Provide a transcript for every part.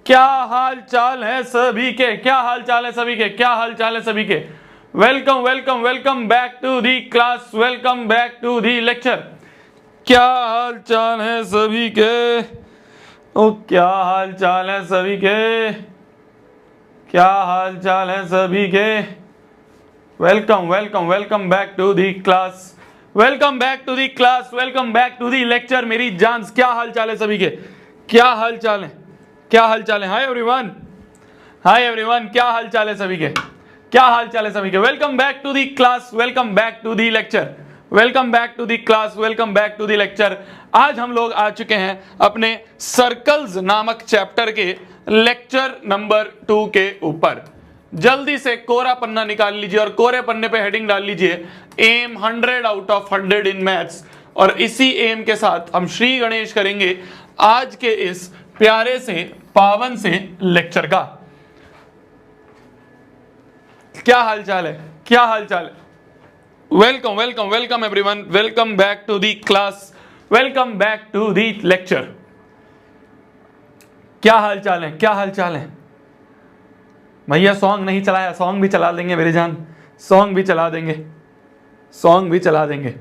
क्या हाल चाल है सभी के, क्या हाल चाल है सभी के, क्या हाल चाल है सभी के। Welcome welcome welcome back to the class, welcome back to the lecture. क्या हाल चाल है सभी के, ओ क्या हाल चाल है सभी के, क्या हाल चाल है सभी के। Welcome welcome welcome back to the class, welcome back to the class, welcome back to the lecture. मेरी जान्स, क्या हाल चाल है सभी के, क्या हाल चाल है, क्या हाल चाल है। हाय एवरीवन, हाय एवरीवन, क्या हाल चाल है सभी के, क्या हाल चाल है सभी के। Welcome back to the class, welcome back to the lecture, welcome back to the class, welcome back to the lecture. आज हम लोग आ चुके हैं अपने सर्कल्स नामक चैप्टर के लेक्चर नंबर 2 के ऊपर। जल्दी से कोरा पन्ना निकाल लीजिए और कोरे पन्ने पे हेडिंग डाल लीजिए aim 100 out of 100 in maths. और इसी एम के साथ हम श्री गणेश करेंगे आज के इस प्यारे से पावन से लेक्चर का। क्या हाल चाल है, क्या हाल चाल है। Welcome welcome welcome everyone, welcome back to the class, welcome back to the lecture. क्या हाल चाल है, क्या हाल चाल है। भैया सॉन्ग नहीं चलाया, सॉन्ग भी चला देंगे मेरी जान, सॉन्ग भी चला देंगे, सॉन्ग भी चला देंगे।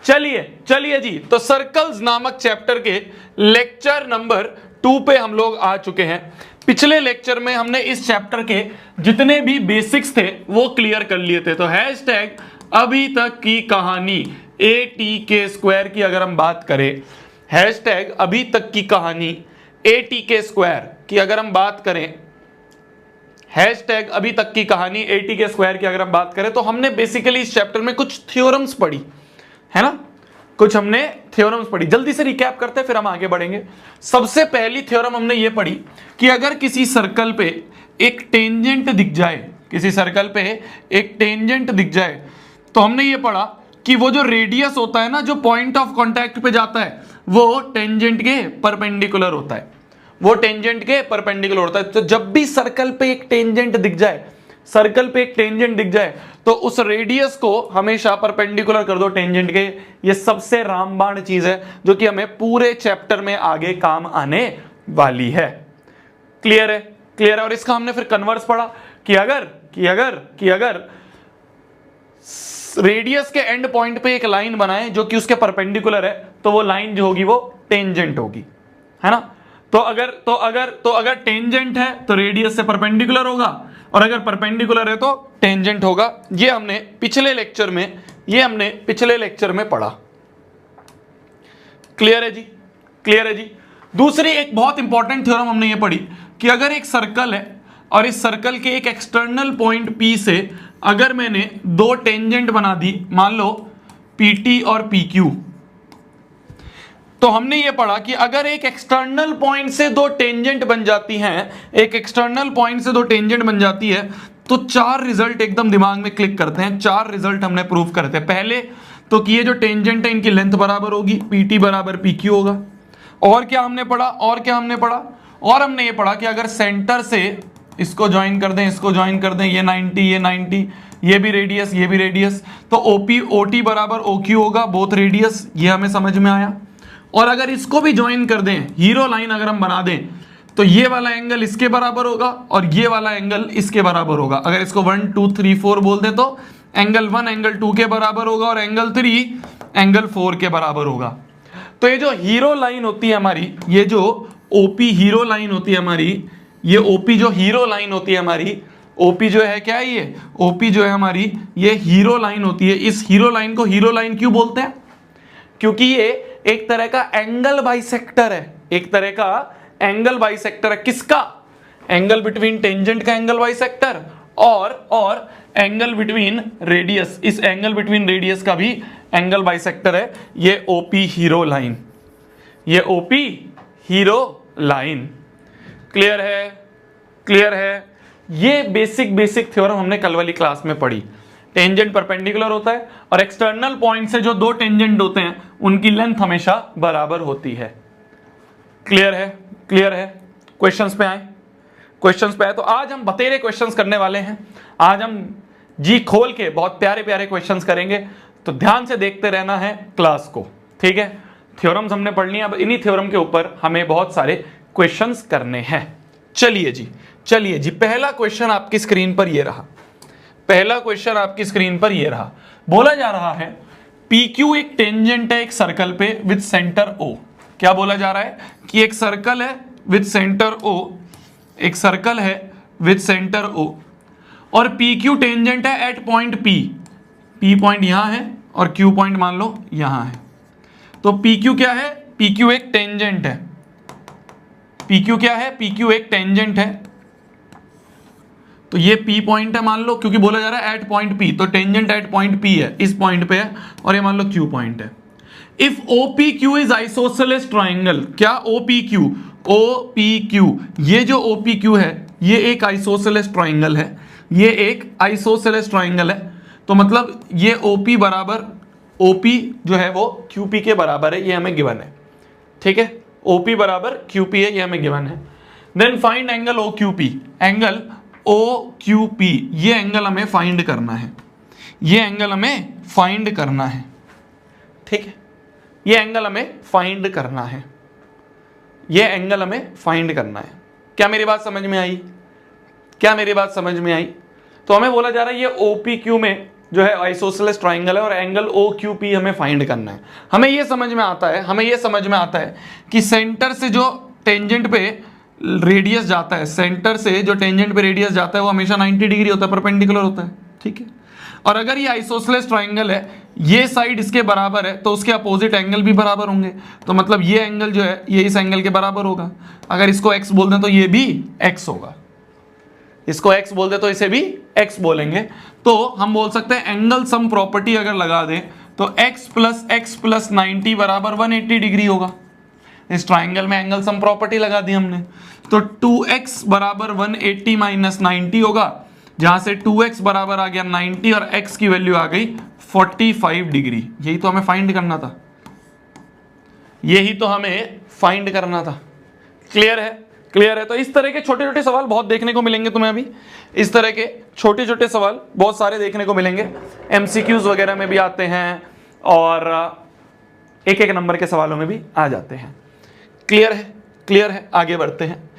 चलिए चलिए जी, तो सर्कल्स नामक चैप्टर के लेक्चर नंबर 2 पे हम लोग आ चुके हैं। पिछले लेक्चर में हमने इस चैप्टर के जितने भी बेसिक्स थे वो क्लियर कर लिए थे। तो हैशटैग अभी तक की कहानी ATK² की अगर हम बात करें, हैशटैग अभी तक की कहानी ATK² की अगर हम बात करें, हैशटैग अभी तक की कहानी ATK² की अगर हम बात करें, तो हमने बेसिकली इस चैप्टर में कुछ थ्योरम्स पढ़ी है ना, कुछ हमने थ्योरम्स पढ़ी। जल्दी से रिकैप करते हैं फिर हम आगे बढ़ेंगे। सबसे पहली थ्योरम हमने ये पढ़ी कि अगर किसी सर्कल पे एक टेंजेंट दिख जाए, किसी सर्कल पे एक टेंजेंट दिख जाए, तो हमने ये पढ़ा कि वो जो रेडियस होता है ना, जो पॉइंट ऑफ कांटेक्ट पे जाता है, वो टेंजेंट के परपेंडिकुलर होता है, वो टेंजेंट के परपेंडिकुलर होता है। तो जब भी सर्कल पे एक टेंजेंट दिख जाए, सर्कल पे एक टेंजेंट दिख जाए, तो उस रेडियस को हमेशा परपेंडिकुलर कर दो टेंजेंट के। ये सबसे रामबाण चीज है जो कि हमें पूरे चैप्टर में आगे काम आने वाली है। क्लियर है, क्लियर है। और इसका हमने फिर कन्वर्स पढ़ा कि अगर रेडियस के एंड पॉइंट पे एक लाइन बनाए जो कि उसके परपेंडिकुलर है, तो वो लाइन जो होगी वो टेंजेंट होगी, है ना। तो अगर टेंजेंट है तो रेडियस से परपेंडिकुलर होगा, और अगर परपेंडिकुलर है तो टेंजेंट होगा। ये हमने पिछले लेक्चर में पढ़ा। क्लियर है जी, क्लियर है जी। दूसरी एक बहुत इंपॉर्टेंट थ्योरम हमने ये पढ़ी कि अगर एक सर्कल है और इस सर्कल के एक एक्सटर्नल पॉइंट P से अगर मैंने दो टेंजेंट बना दी, मान लो PT और PQ, तो हमने ये पढ़ा कि अगर एक एक्सटर्नल पॉइंट से दो टेंजेंट बन जाती हैं, एक एक्सटर्नल पॉइंट से दो टेंजेंट बन जाती है, तो 4 रिजल्ट एकदम दिमाग में क्लिक करते हैं। 4 रिजल्ट हमने प्रूव करते हैं। पहले तो कि ये जो टेंजेंट है इनकी लेंथ बराबर होगी, PT बराबर PQ होगा। और क्या हमने पढ़ा, और हमने ये पढ़ा कि अगर सेंटर से इसको ज्वाइन कर दें, इसको ज्वाइन कर दें, ये 90, ये भी रेडियस, तो OT बराबर OQ होगा, बोथ रेडियस। ये हमें समझ में आया। और अगर इसको भी ज्वाइन कर दें, हीरो लाइन अगर हम बना दें, तो ये वाला एंगल इसके बराबर होगा और ये वाला एंगल इसके बराबर होगा। अगर इसको 1 2 3 4 बोल दें तो एंगल 1 एंगल 2 के बराबर होगा और एंगल 3 एंगल 4 के बराबर होगा। तो ये जो हीरो लाइन होती है हमारी, ये जो OP हीरो लाइन होती है हमारी, ये OP जो हीरो लाइन होती है हमारी, OP जो है क्या है, ये OP जो है हमारी, ये हीरो लाइन होती है। इस हीरो लाइन को हीरो लाइन क्यों बोलते हैं? क्योंकि ये एक तरह का एंगल बाइसेक्टर है, एक तरह का एंगल बाइसेक्टर है। किसका? एंगल बिटवीन टेंजेंट का एंगल बाइसेक्टर और एंगल बिटवीन रेडियस, इस एंगल बिटवीन रेडियस का भी एंगल बाइसेक्टर है ये OP हीरो लाइन, ये OP हीरो लाइन। क्लियर है, क्लियर है। ये बेसिक थ्योरम हमने कल वाली क्लास में पढ़ी। टेंजेंट परपेंडिकुलर होता है और एक्सटर्नल पॉइंट से जो दो टेंजेंट होते हैं उनकी लेंथ हमेशा बराबर होती है। क्लियर है, क्लियर है। क्वेश्चंस पे आए, तो आज हम बतेरे क्वेश्चंस करने वाले हैं। आज हम जी खोल के बहुत प्यारे प्यारे क्वेश्चंस करेंगे, तो ध्यान से देखते रहना है क्लास को, ठीक है। थ्योरम्स हमने पढ़ लिया, अब इन्हीं थ्योरम के ऊपर हमें बहुत सारे क्वेश्चंस करने हैं। चलिए जी, पहला क्वेश्चन आपकी स्क्रीन पर ये रहा। पहला क्वेश्चन आपकी स्क्रीन पर ये रहा। बोला जा रहा है PQ एक टेंजेंट है एक सर्कल पे विद सेंटर O। क्या बोला जा रहा है कि एक सर्कल है विद सेंटर O, एक सर्कल है विद सेंटर O और PQ टेंजेंट है एट पॉइंट P पॉइंट यहां है और Q पॉइंट मान लो यहां है। तो PQ क्या है? PQ एक टेंजेंट है। PQ क्या है? PQ एक टेंजेंट है। तो ये P पॉइंट है मान लो, क्योंकि बोला जा रहा है एट पॉइंट P, तो टेंजेंट एट पॉइंट P है, इस पॉइंट पे है, और ये मान लो Q पॉइंट है। If OPQ is isosceles triangle, क्या OPQ ये जो OPQ है ये एक आइसोसेलेस ट्राइंगल है, ये एक आइसोसेलेस ट्राइंगल है। तो मतलब ये OP बराबर OP जो है वो QP के बराबर है, ये हमें गिवन है। ठीक है, OP बराबर QP है, ये हमें गिवन है। Then find angle OQP। Angle OQP ये एंगल हमें फाइंड करना है, ये एंगल हमें फाइंड करना है। ठीक है, ये एंगल हमें फाइंड करना है, ये एंगल हमें फाइंड करना है। क्या मेरी बात समझ में आई? क्या मेरी बात समझ में आई? तो हमें बोला जा रहा है ये OPQ में जो है आइसोसेलेस ट्राइंगल है और एंगल OQP हमें फाइंड करना है। हमें ये समझ में आता है, हमें ये समझ में आता है कि सेंटर से जो टेंजेंट पे रेडियस जाता है, सेंटर से जो टेंजेंट पे रेडियस जाता है वो हमेशा 90 डिग्री होता है, परपेंडिकुलर होता है। ठीक है, और अगर ये आइसोसेलेस ट्राइंगल है, ये साइड इसके बराबर है, तो उसके अपोजिट एंगल भी बराबर होंगे। तो मतलब ये एंगल जो है ये इस एंगल के बराबर होगा। अगर इसको x बोल दें तो ये भी x होगा, इसको x बोल दे तो इसे भी x बोलेंगे। तो हम बोल सकते हैं एंगल सम प्रॉपर्टी अगर लगा दें तो x प्लस 90 बराबर 180 डिग्री होगा। इस ट्राइंगल में एंगल सम प्रॉपर्टी लगा दी हमने, तो 2x बराबर 180 माइनस 90 होगा, जहां से 2x बराबर आ गया 90 और x की वैल्यू आ गई 45 डिग्री। यही तो हमें फाइंड करना था, यही तो हमें फाइंड करना था। क्लियर है? क्लियर है? तो इस तरह के छोटे छोटे सवाल बहुत देखने को मिलेंगे तुम्हें अभी, इस तरह के छोटे छोटे सवाल बहुत सारे देखने को मिलेंगे। MCQs वगैरह में भी आते हैं और एक एक नंबर के सवालों में भी आ जाते हैं। क्लियर है? क्लियर है? आगे बढ़ते हैं,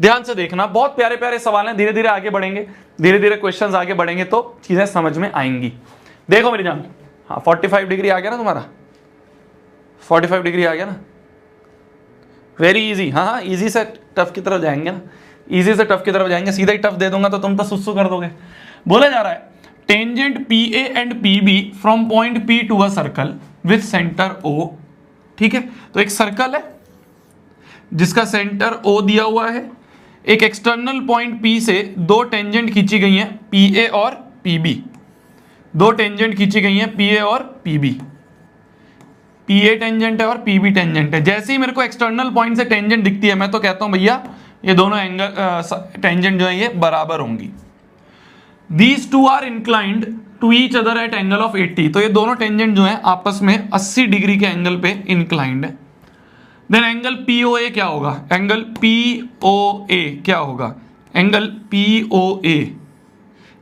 ध्यान से देखना, बहुत प्यारे प्यारे सवाल हैं। धीरे धीरे आगे बढ़ेंगे, धीरे धीरे क्वेश्चंस आगे बढ़ेंगे तो चीजें समझ में आएंगी। देखो मेरी जान, हाँ 45 डिग्री आ गया ना तुम्हारा, 45 डिग्री आ गया ना, वेरी इजी। हाँ इजी से टफ की तरफ जाएंगे ना, इजी से टफ की तरफ जाएंगे। सीधा ही टफ दे दूंगा तो तुम तो सुसु कर दोगे। बोला जा रहा है tangent PA and PB from point P to a circle with centre O। ठीक है, तो एक सर्कल है जिसका सेंटर O दिया हुआ है, एक एक्सटर्नल पॉइंट P से दो टेंजेंट खींची गई हैं PA और PB, दो टेंजेंट खींची गई हैं PA और PB, PA टेंजेंट है और PB टेंजेंट है। जैसे ही मेरे को एक्सटर्नल पॉइंट से टेंजेंट दिखती है मैं तो कहता हूं भैया ये दोनों एंगल टेंजेंट जो है ये बराबर होंगी। These two are inclined to each other at angle of 80। तो ये दोनों टेंजेंट जो है आपस में 80 डिग्री के एंगल पे इंक्लाइंड है। देन एंगल POA क्या होगा? एंगल POA क्या होगा? एंगल POA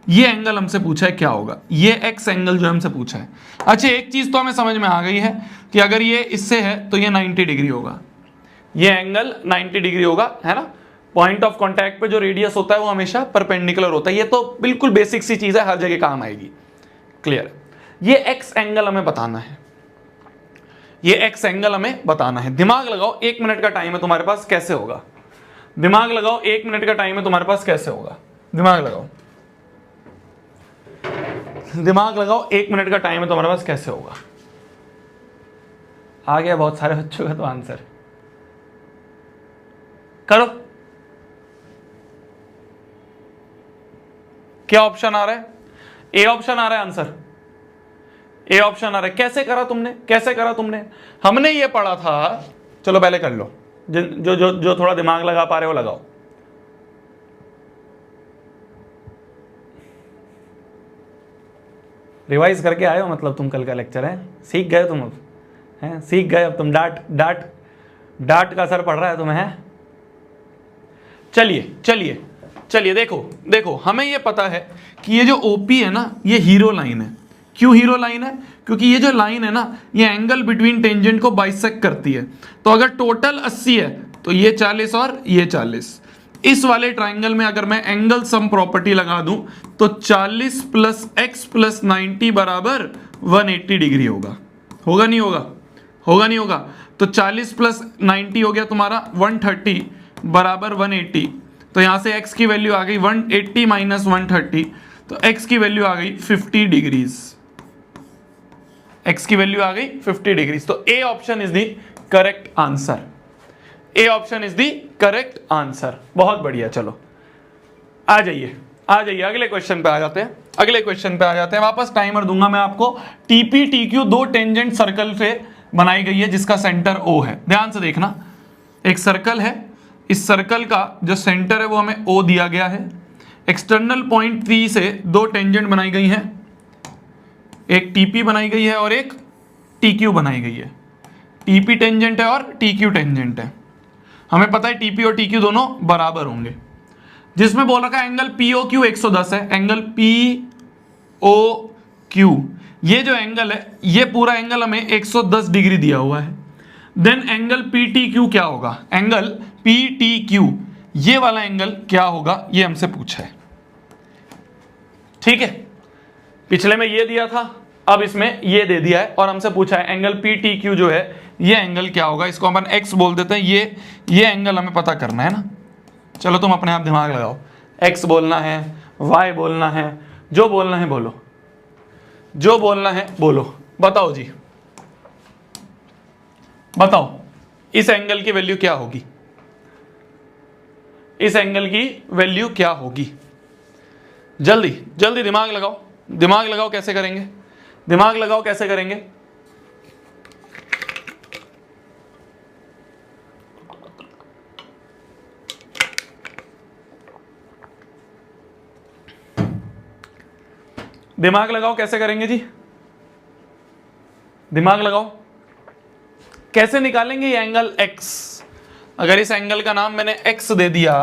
ये एंगल हमसे पूछा है क्या होगा, ये x एंगल जो हमसे पूछा है। अच्छा एक चीज तो हमें समझ में आ गई है कि अगर ये इससे है तो ये 90 डिग्री होगा, ये एंगल 90 डिग्री होगा, है ना। पॉइंट ऑफ कांटेक्ट पे जो रेडियस होता है वो हमेशा परपेंडिकुलर होता है, ये तो बिल्कुल बेसिक सी चीज है, हर जगह काम आएगी। क्लियर? ये x एंगल हमें बताना है, ये x एंगल हमें बताना है। दिमाग लगाओ, 1 मिनट का टाइम है तुम्हारे पास, कैसे होगा? दिमाग लगाओ, 1 मिनट का टाइम है तुम्हारे पास, कैसे होगा? दिमाग लगाओ, दिमाग लगाओ, 1 मिनट का टाइम है तुम्हारे पास, कैसे होगा? आ गया बहुत सारे बच्चों का तो आंसर, करो। क्या ऑप्शन आ रहा है? ए ऑप्शन आ रहा है आंसर, ए ऑप्शन आ रहा है। कैसे करा तुमने, कैसे करा तुमने? हमने ये पढ़ा था, चलो पहले कर लो, जो जो जो थोड़ा दिमाग लगा पा रहे हो लगाओ। रिवाइज करके आए हो मतलब तुम, कल का लेक्चर है, सीख गए तुम अब, हैं सीख गए अब तुम। डांट डांट डांट का असर पड़ रहा है तुम्हें, है? चलिए चलिए चलिए, देखो देखो, हमें ये पता है कि ये जो OP है ना ये हीरो लाइन है। क्यों हीरो लाइन है? क्योंकि ये जो लाइन है ना ये एंगल बिटवीन टेंजेंट को बाइसेक्ट करती है। तो अगर टोटल 80 है तो ये 40 और ये 40, इस वाले ट्राइंगल में अगर मैं एंगल सम प्रॉपर्टी लगा दूं तो 40 प्लस एक्स प्लस 90 बराबर 180 डिग्री होगा। होगा नहीं होगा? होगा नहीं होगा? तो 40 प्लस 90 हो गया तुम्हारा 130 बराबर 180। तो यहां से x की वैल्यू आ गई 180 माइनस 130, तो x की वैल्यू आ गई 50 डिग्रीज। x की वैल्यू आ गई 50 डिग्रीज। तो A option is the correct answer. A option is the correct answer. बहुत बढ़िया। चलो आ जाइए अगले क्वेश्चन पे आ जाते हैं। अगले क्वेश्चन पे आ जाते हैं। वापस टाइमर दूंगा मैं आपको। टीपी टीक्यू दो टेंजेंट सर्कल से बनाई गई है जिसका सेंटर O है। ध्यान से देखना, एक सर्कल है, इस सर्कल का जो सेंटर है वो हमें O दिया गया है। एक्सटर्नल पॉइंट P से दो टेंजेंट बनाई गई हैं, एक TP बनाई गई है और एक TQ बनाई गई है। TP टेंजेंट है और TQ टेंजेंट है। हमें पता है TP और TQ दोनों बराबर होंगे। जिसमें बोल रखा है एंगल POQ 110 है। एंगल POQ ये जो एंगल है, ये पूरा एंगल हमें 110 डिग्री दिया हुआ है। देन एंगल PTQ क्या होगा? एंगल PTQ ये वाला एंगल क्या होगा, ये हमसे पूछा है। ठीक है, पिछले में ये दिया था, अब इसमें ये दे दिया है और हमसे पूछा है एंगल PTQ जो है ये एंगल क्या होगा। इसको अपन x बोल देते हैं। ये एंगल हमें पता करना है ना। चलो तुम अपने आप दिमाग लगाओ। x बोलना है, y बोलना है, जो बोलना है बोलो, जो बोलना है बोलो। बताओ जी, बताओ इस एंगल की वैल्यू क्या होगी? इस एंगल की वैल्यू क्या होगी? जल्दी जल्दी दिमाग लगाओ, दिमाग लगाओ। कैसे करेंगे? दिमाग लगाओ कैसे करेंगे? दिमाग लगाओ कैसे करेंगे जी? दिमाग लगाओ। कैसे निकालेंगे ये एंगल x? अगर इस एंगल का नाम मैंने x दे दिया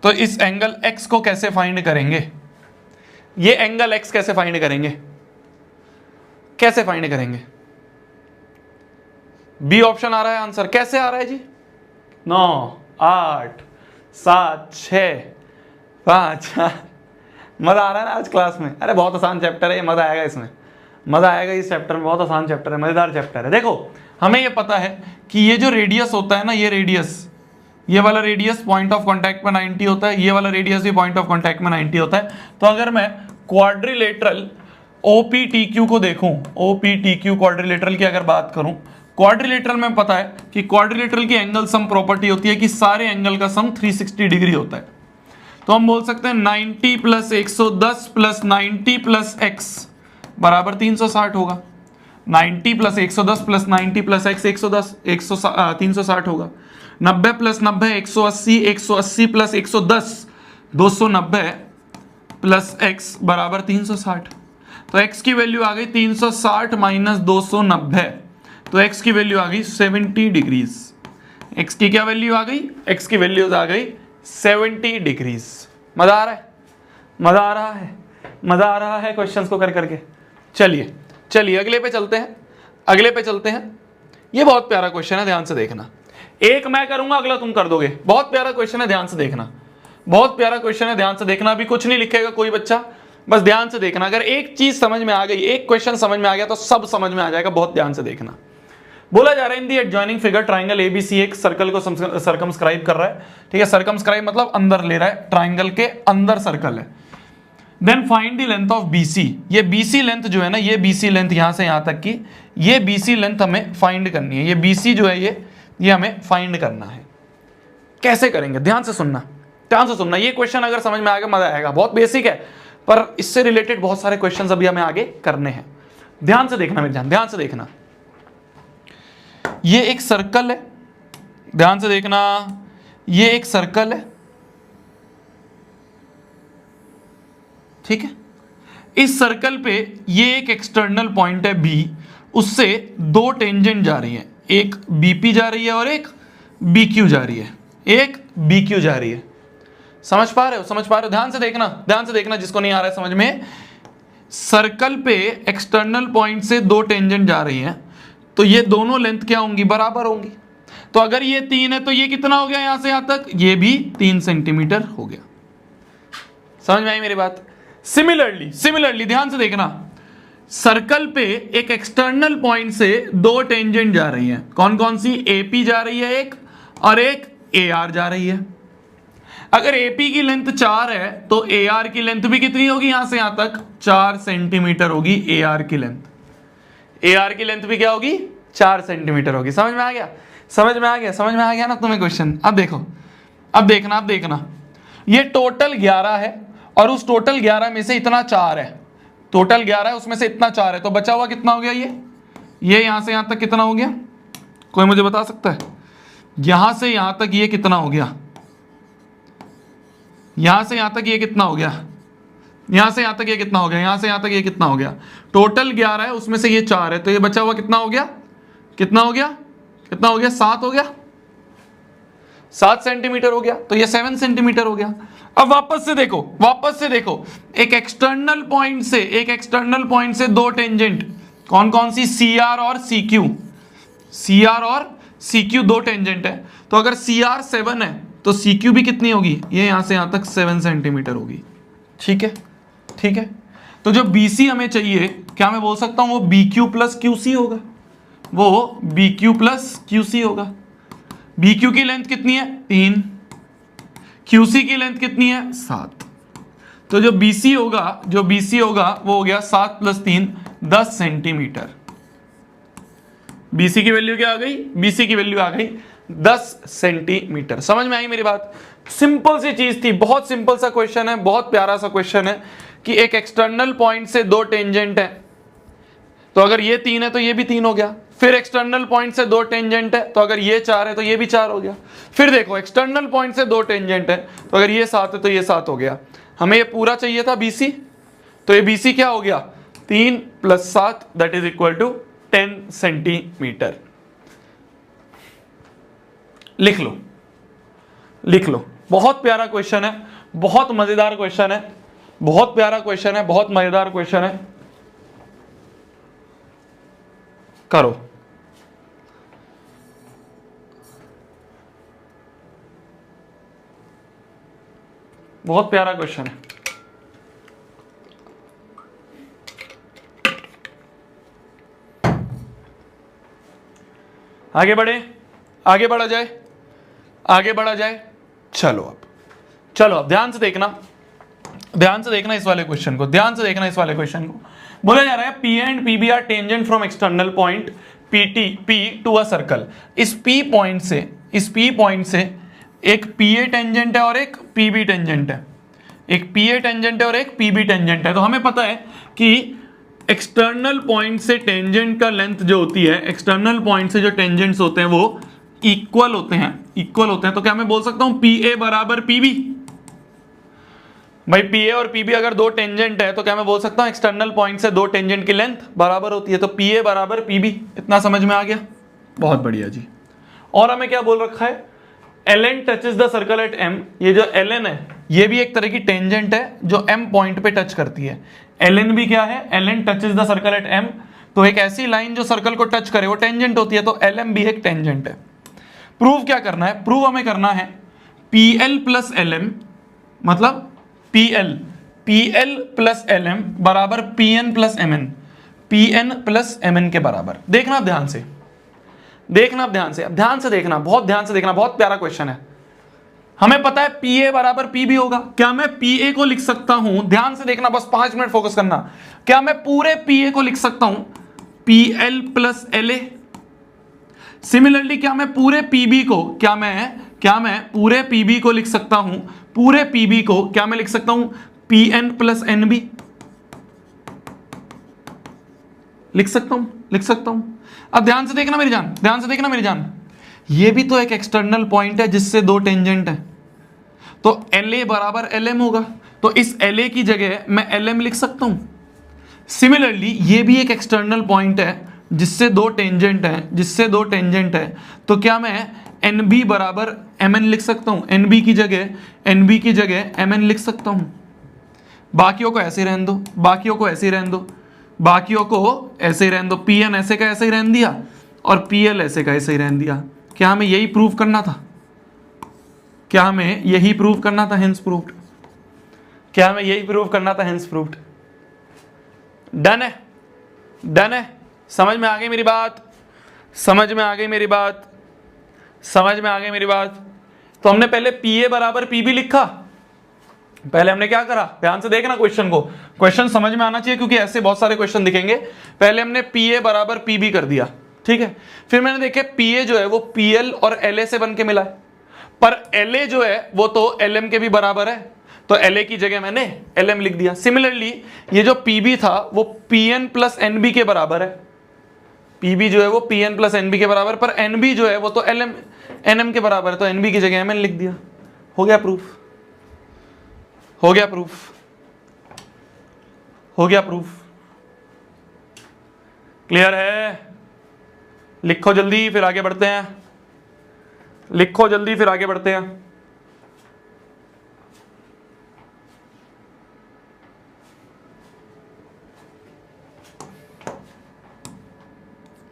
तो इस एंगल x को कैसे फाइंड करेंगे? ये एंगल x कैसे फाइंड करेंगे? कैसे फाइंड करेंगे? बी ऑप्शन आ रहा है आंसर। कैसे आ रहा है जी? 9 8 7 6 5 मजा आ रहा है ना आज क्लास में? अरे बहुत आसान चैप्टर है ये, मजा आएगा इसमें, मजा आएगा इस चैप्टर में। बहुत आसान चैप्टर है, मजेदार चैप्टर है। देखो हमें ये पता है कि ये जो रेडियस होता है ना, ये रेडियस, ये वाला रेडियस पॉइंट ऑफ कांटेक्ट में 90 होता है, ये वाला रेडियस भी पॉइंट ऑफ कांटेक्ट में 90 होता है। तो अगर मैं क्वाड्रिलेटरल OPTQ को देखूं, OPTQ क्वाड्रिलेटरल की अगर बात करूं, क्वाड्रिलेटरल में पता है कि क्वाड्रिलेटरल की एंगल सम प्रॉपर्टी होती है कि सारे एंगल का सम 360 डिग्री होता है। तो हम बोल सकते हैं 90 प्लस 110 प्लस 90 प्लस x बराबर 360 होगा। 90 प्लस 110 प्लस 90 प्लस x 110 360 होगा। 90 प्लस 90 180, 180 प्लस 110 290 प्लस x बराबर 360। तो x की वैल्यू आ गई 360 माइनस 290, तो x की वैल्यू आ गई 70 डिग्रीज। x की क्या वैल्यू आ गई? x की वैल्यूज आ गई 70 डिग्रीज। मजा आ रहा है? मजा आ रहा है? मजा आ रहा है क्वेश्चंस को कर करके? चलिए चलिए अगले पे चलते हैं, अगले पे चलते हैं। ये बहुत प्यारा क्वेश्चन है, ध्यान से देखना। एक मैं करूंगा, अगला तुम कर दोगे। बहुत प्यारा क्वेश्चन है, ध्यान से देखना। बहुत प्यारा क्वेश्चन है, ध्यान से देखना। अभी कुछ नहीं लिखेगा कोई बच्चा, बस ध्यान से देखना। अगर एक चीज समझ में आ गई, एक क्वेश्चन समझ में आ गया तो सब समझ में आ जाएगा। बहुत ध्यान से देखना। बोला जा रहा है इन दी एडजॉइनिंग फिगर ट्राइंगल एबीसी एक सर्कल को सर्कमस्क्राइब कर रहा है। ठीक है, सर्कमस्क्राइब मतलब अंदर ले रहा है, ट्राइंगल के अंदर सर्कल है। Then find the length of BC. ये बीसी लेंथ जो है ना, ये बीसी लेंथ यहां से यहां तक की, ये बीसी लेंथ हमें फाइंड करनी है। ये बीसी जो है ये हमें फाइंड करना है। कैसे करेंगे? ध्यान से सुनना, ध्यान से सुनना। ये क्वेश्चन अगर समझ में आ गया मजा आएगा। बहुत बेसिक है पर इससे रिलेटेड बहुत सारे क्वेश्चन अभी हमें आगे करने हैं। ध्यान से देखना मेरे जान, ध्यान से देखना। ये एक सर्कल है, ध्यान से देखना। ये एक सर्कल है, ठीक है। इस सर्कल पे ये एक एक्सटर्नल पॉइंट है बी, उससे दो टेंजेंट जा रही है, एक बीपी जा रही है और एक बीक्यू जा रही है, एक बीक्यू जा रही है। समझ पा रहे हो? समझ पा रहे हो? ध्यान से देखना, ध्यान से देखना। जिसको नहीं आ रहा है समझ में, सर्कल पे एक्सटर्नल पॉइंट से दो टेंजेंट जा रही हैं तो ये दोनों लेंथ क्या होंगी? बराबर होंगी। तो अगर ये 3 है तो ये कितना हो गया यहां से यहां तक, ये भी 3 सेंटीमीटर हो गया। समझ में आई मेरी बात? सिमिलरली ध्यान से देखना, सर्कल पे एक एक्सटर्नल पॉइंट से दो टेंजेंट जा रही है। कौन कौन सी? AP जा रही है एक, और एक AR जा रही है। अगर AP की लेंथ 4 है तो AR की लेंथ भी कितनी होगी यहां से यहां तक? 4 सेंटीमीटर होगी AR की लेंथ। AR की लेंथ भी क्या होगी? 4 सेंटीमीटर होगी। समझ में आ गया? समझ में आ गया ना तुम्हें क्वेश्चन? अब देखो, अब देखना, ये टोटल 11 है और उस टोटल 11 में से इतना 4 है, टोटल 11 है उसमें से इतना 4 है, तो बचा हुआ कितना हो गया? ये यहां से यहां तक कितना हो गया? कोई मुझे बता सकता है? यहां से यहां तक ये कितना हो गया? यहां से यहां तक ये कितना हो गया? यहां से यहां तक ये कितना हो गया? यहां से यहां तक ये कितना हो गया? टोटल 11 है उसमें से ये 4 है, तो ये बचा हुआ कितना हो गया? कितना हो गया? 7 हो गया, 7 सेंटीमीटर हो गया, तो ये 7 सेंटीमीटर हो गया। अब वापस से देखो, एक एक्सटर्नल पॉइंट से दो टेंजेंट, कौन कौन सी? CR और CQ दो टेंजेंट है, तो अगर CR 7 है तो CQ भी कितनी होगी? ये यहां से यहां तक 7 सेंटीमीटर होगी। ठीक है, तो जो BC हमें चाहिए, क्या मैं बोल सकता हूं वो BQ प्लस QC होगा, वो BQ प्लस QC होगा। BQ की लेंथ कितनी है? 3, QC की लेंथ कितनी है? 7। तो जो BC होगा वो हो गया 7 + 3 10 सेंटीमीटर। BC की वैल्यू क्या आ गई? BC की वैल्यू आ गई 10 सेंटीमीटर। समझ में आई मेरी बात? सिंपल सी चीज थी, बहुत सिंपल सा क्वेश्चन है, बहुत प्यारा सा क्वेश्चन है कि एक एक्सटर्नल पॉइंट से दो टेंजेंट है, तो अगर ये 3 है तो ये भी 3 हो गया। फिर एक्सटर्नल पॉइंट से दो टेंजेंट है, तो अगर ये 4 है तो ये भी 4 हो गया। फिर देखो एक्सटर्नल पॉइंट से दो टेंजेंट है, तो अगर ये 7 है तो ये 7 हो गया। हमें ये पूरा चाहिए था BC, तो ये BC क्या हो गया? 3 + 7 that is equal to 10 centimetre. लिख लो। बहुत प्यारा क्वेश्चन है, बहुत मजेदार क्वेश्चन है, बहुत प्यारा क्वेश्चन है, बहुत मजेदार क्वेश्चन है। करो। बहुत प्यारा क्वेश्चन है। आगे बढ़ा जाए। चलो अब ध्यान से देखना इस वाले क्वेश्चन को। बोला जा रहा है P and PB are tangent from external point P to a circle. इस P पॉइंट से एक PA टेंजेंट है और एक PB टेंजेंट है। तो हमें पता है कि एक्सटर्नल पॉइंट से टेंजेंट का लेंथ जो होती है, एक्सटर्नल पॉइंट से जो टेंजेंट्स होते हैं वो इक्वल होते हैं। तो क्या मैं बोल सकता हूं PA बराबर PB? भाई PA और PB अगर दो टेंजेंट है तो क्या मैं बोल सकता हूं एक्सटर्नल पॉइंट से दो टेंजेंट की लेंथ बराबर होती है, तो PA बराबर PB। इतना समझ में आ गया? बहुत बढ़िया जी। और हमें क्या बोल रखा है? ln touches the circle eight M। ये जो ln है ये भी एक तरह की टेंजेंट है जो M पॉइंट पे टच करती है। ln भी क्या है? ln touches the circle eight M। तो एक ऐसी लाइन जो सर्कल को टच करे वो टेंजेंट होती है, तो lm भी एक टेंजेंट है। प्रूव क्या करना है? प्रूव हमें करना है PL प्लस LM, मतलब PL प्लस LM बराबर PN प्लस MN के बराबर। देखना ध्यान से, बहुत ध्यान से देखना, बहुत प्यारा क्वेश्चन है। हमें पता है PA बराबर PB होगा। क्या मैं PA को लिख सकता हूं? ध्यान से देखना, बस 5 मिनट फोकस करना। क्या मैं पूरे PA को लिख सकता हूं PL प्लस LA? सिमिलरली क्या मैं पूरे PB को, क्या मैं पूरे PB को लिख सकता हूं? पूरे PB को क्या मैं लिख सकता हूं PN प्लस NB? लिख सकता हूं। अब ध्यान से देखना मेरी जान, ये भी तो एक एक्सटर्नल पॉइंट है जिससे दो टेंजेंट है, तो LA बराबर LM होगा, तो इस LA की जगह मैं LM लिख सकता हूं। सिमिलरली ये भी एक एक्सटर्नल पॉइंट है जिससे दो टेंजेंट है, तो क्या मैं NB बराबर MN लिख सकता हूं? NB की जगह MN लिख सकता हूं। बाकियों को ऐसे रहने दो, PN ऐसे का ऐसे ही रहने दिया और PL ऐसे का ऐसे ही रहने दिया। क्या हमें यही प्रूव करना था? क्या हमें यही प्रूव करना था? Hence proved. क्या हमें यही प्रूव करना था? Hence proved. डन है, डन है। समझ में आ गई मेरी बात? समझ में आ गई मेरी बात? समझ में आ गई मेरी बात? तो हमने पहले PA बराबर PB लिखा। पहले हमने क्या करा, ध्यान से देखना क्वेश्चन को, क्वेश्चन समझ में आना चाहिए क्योंकि ऐसे बहुत सारे क्वेश्चन दिखेंगे। पहले हमने PA बराबर PB कर दिया, ठीक है। फिर मैंने देखे PA जो है वो PL और LA से बन के मिला है, पर LA जो है वो तो LM के भी बराबर है, तो LA की जगह मैंने LM लिख दिया। सिमिलरली ये जो PB था वो PN प्लस NB के बराबर है। PB जो है वो PN प्लस NB के बराबर, पर NB जो है वो तो NM के बराबर है, तो NB की जगह MN लिख दिया। हो गया प्रूफ, हो गया प्रूफ, हो गया प्रूफ। क्लियर है? लिखो जल्दी फिर आगे बढ़ते हैं, लिखो जल्दी फिर आगे बढ़ते हैं।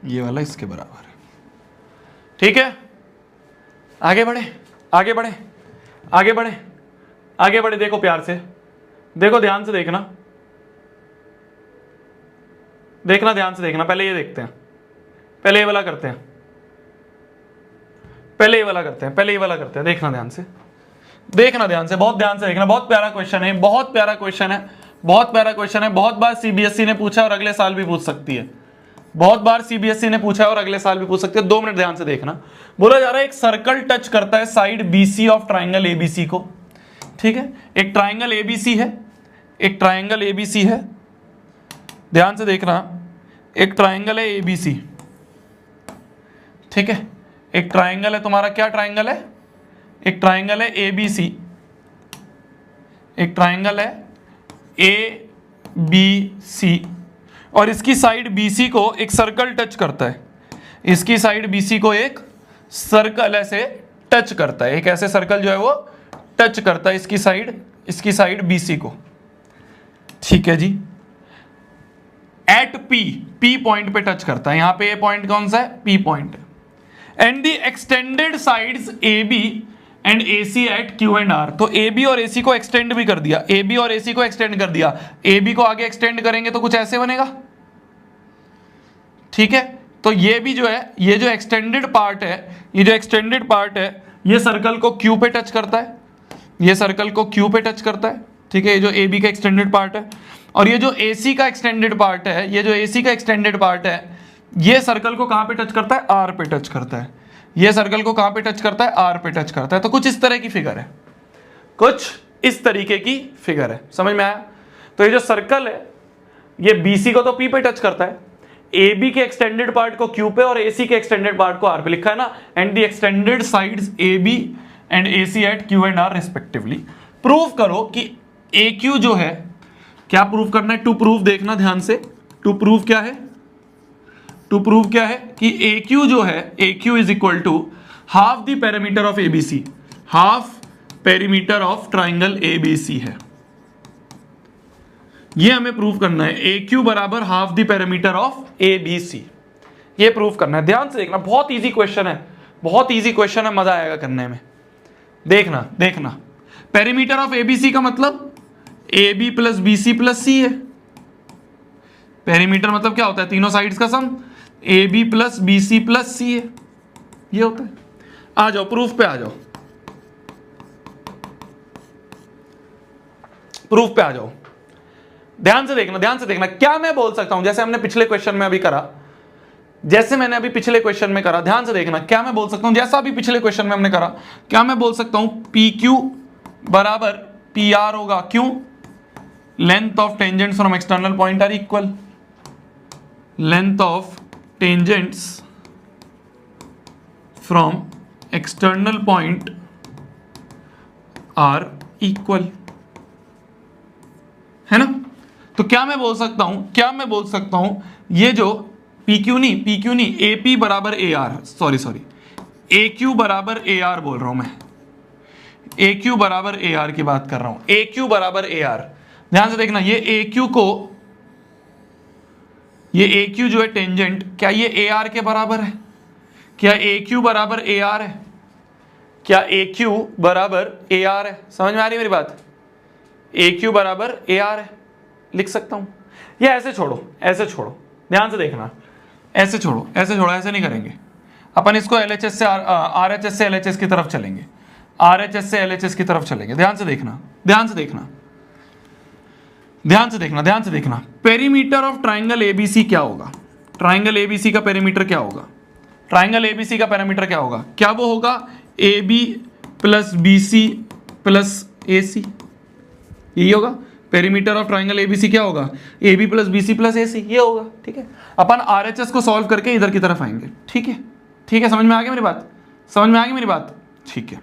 ये वाला इसके बराबर है, ठीक है। आगे बढ़े, आगे बढ़े, आगे बढ़े, आगे बढ़े। देखो प्यार से देखो, ध्यान से देखना, देखना ध्यान से देखना। पहले ये देखते हैं, पहले ये वाला करते हैं, पहले ये वाला करते हैं, पहले ये वाला करते हैं। देखना ध्यान से, देखना ध्यान से, बहुत ध्यान से देखना। बहुत प्यारा क्वेश्चन है, बहुत प्यारा क्वेश्चन है, बहुत प्यारा क्वेश्चन है। बहुत बार CBSE ने पूछा और अगले साल भी पूछ सकती है, बहुत बार CBSE ने पूछा और अगले साल भी पूछ सकती है। 2 मिनट ध्यान से देखना। बोला जा रहा है एक सर्कल टच करता है side BC of triangle ABC को, ठीक है। एक ट्राइंगल ABC है, एक ट्राइंगल ABC है, ध्यान से देखना। एक ट्राइंगल है ABC, ठीक है। एक ट्राइंगल है तुम्हारा, क्या ट्राइंगल है? एक ट्राइंगल है ABC, एक ट्राइंगल है ABC, और इसकी साइड BC को एक सर्कल टच करता है। इसकी साइड BC को एक सर्कल ऐसे टच करता है, एक ऐसे सर्कल जो है वो टच करता है इसकी साइड BC को, ठीक है जी। एट P पॉइंट पे टच करता है। यहां पे ये पॉइंट कौन सा है? P point. And the extended sides AB and AC at Q and R। तो AB और AC को एक्सटेंड भी कर दिया, AB और AC को एक्सटेंड कर दिया। AB को आगे एक्सटेंड करेंगे तो कुछ ऐसे बनेगा, ठीक है। तो ये भी जो है, ये जो एक्सटेंडेड पार्ट है, ये जो एक्सटेंडेड पार्ट है, ये सर्कल को Q पे टच करता है, ये सर्कल को Q पे टच करता है, ठीक है। ये जो AB का एक्सटेंडेड पार्ट है, और ये जो AC का एक्सटेंडेड पार्ट है, ये जो AC का एक्सटेंडेड पार्ट है, ये सर्कल को कहां पे टच करता है? R पे टच करता है। ये सर्कल को कहां पे टच करता है? R पे टच करता है। तो कुछ इस तरह की फिगर है, कुछ इस तरीके की फिगर है। समझ में आया? तो ये जो सर्कल है ये BC को तो P पे टच करता है, AB के एक्सटेंडेड पार्ट को Q पे और AC के एक्सटेंडेड पार्ट को R पे लिखा है ना। And the extended sides AB and AC at Q and R respectively. Prove करो कि AQ जो है, क्या प्रूव करना है? टू प्रूव, देखना ध्यान से। टू प्रूव क्या है? टू प्रूव क्या है कि AQ जो है, AQ is equal to half the perimeter of ABC, half perimeter of triangle ABC है। ये हमें प्रूव करना है, AQ बराबर half the perimeter of ABC। ये प्रूव करना है। ध्यान से देखना, बहुत इजी क्वेश्चन है, बहुत इजी क्वेश्चन है, मजा आएगा करने में। देखना देखना, पेरीमीटर ऑफ ABC का मतलब AB plus BC plus C है। पेरीमीटर मतलब क्या होता है? तीनों साइड्स का सम, AB plus BC plus C है, ये होता है। आ जाओ प्रूफ पे, आ जाओ प्रूफ पे, आ जाओ। ध्यान से देखना, ध्यान से देखना। क्या मैं बोल सकता हूं, जैसे हमने पिछले क्वेश्चन में अभी करा, जैसे मैंने अभी पिछले क्वेश्चन में करा, ध्यान से देखना। क्या मैं बोल सकता हूं, जैसा अभी पिछले क्वेश्चन में हमने करा, क्या मैं बोल सकता हूं PQ बराबर PR होगा? क्यों? Length of tangents from external point are equal, length of tangents from external point are equal, है ना। तो क्या मैं बोल सकता हूं, क्या मैं बोल सकता हूं, ये जो PQ नहीं AP बराबर AR, सॉरी AQ बराबर AR बोल रहा हूं मैं, AQ बराबर AR की बात कर रहा हूं, AQ बराबर AR। ध्यान से देखना, ये AQ को, ये AQ जो है टेंजेंट, क्या ये AR के बराबर है? क्या ए क्यू बराबर ए आर है? क्या ए क्यू बराबर ए आर है? समझ में आ रही है मेरी बात? ए क्यू बराबर ए आर है, लिख सकता हूं, या ऐसे छोड़ो, ऐसे छोड़ो, ध्यान से देखना, ऐसे छोड़ो, ऐसे छोड़ो, ऐसे नहीं करेंगे अपन इसको एलएचएस से आरएचएस से एलएचएस की तरफ चलेंगे, आरएचएस से एलएचएस की तरफ चलेंगे। ध्यान से देखना, ध्यान से देखना, ध्यान से देखना, ध्यान से देखना। पेरीमीटर ऑफ ट्राइंगल एबीसी क्या होगा? ट्राइंगल एबीसी का पेरीमीटर क्या होगा? ट्राइंगल एबीसी का पैरामीटर क्या होगा? क्या वो होगा A B plus B C plus A C? यही होगा पेरीमीटर ऑफ ट्राइंगल एबीसी। क्या होगा? A B plus B C plus A C, ये होगा। ठीक है, अपन आरएचएस को सॉल्व करके इधर की तरफ आएंगे। ठीक है, ठीक है, समझ में आ गई मेरी बात? समझ में आ गई मेरी बात? ठीक है,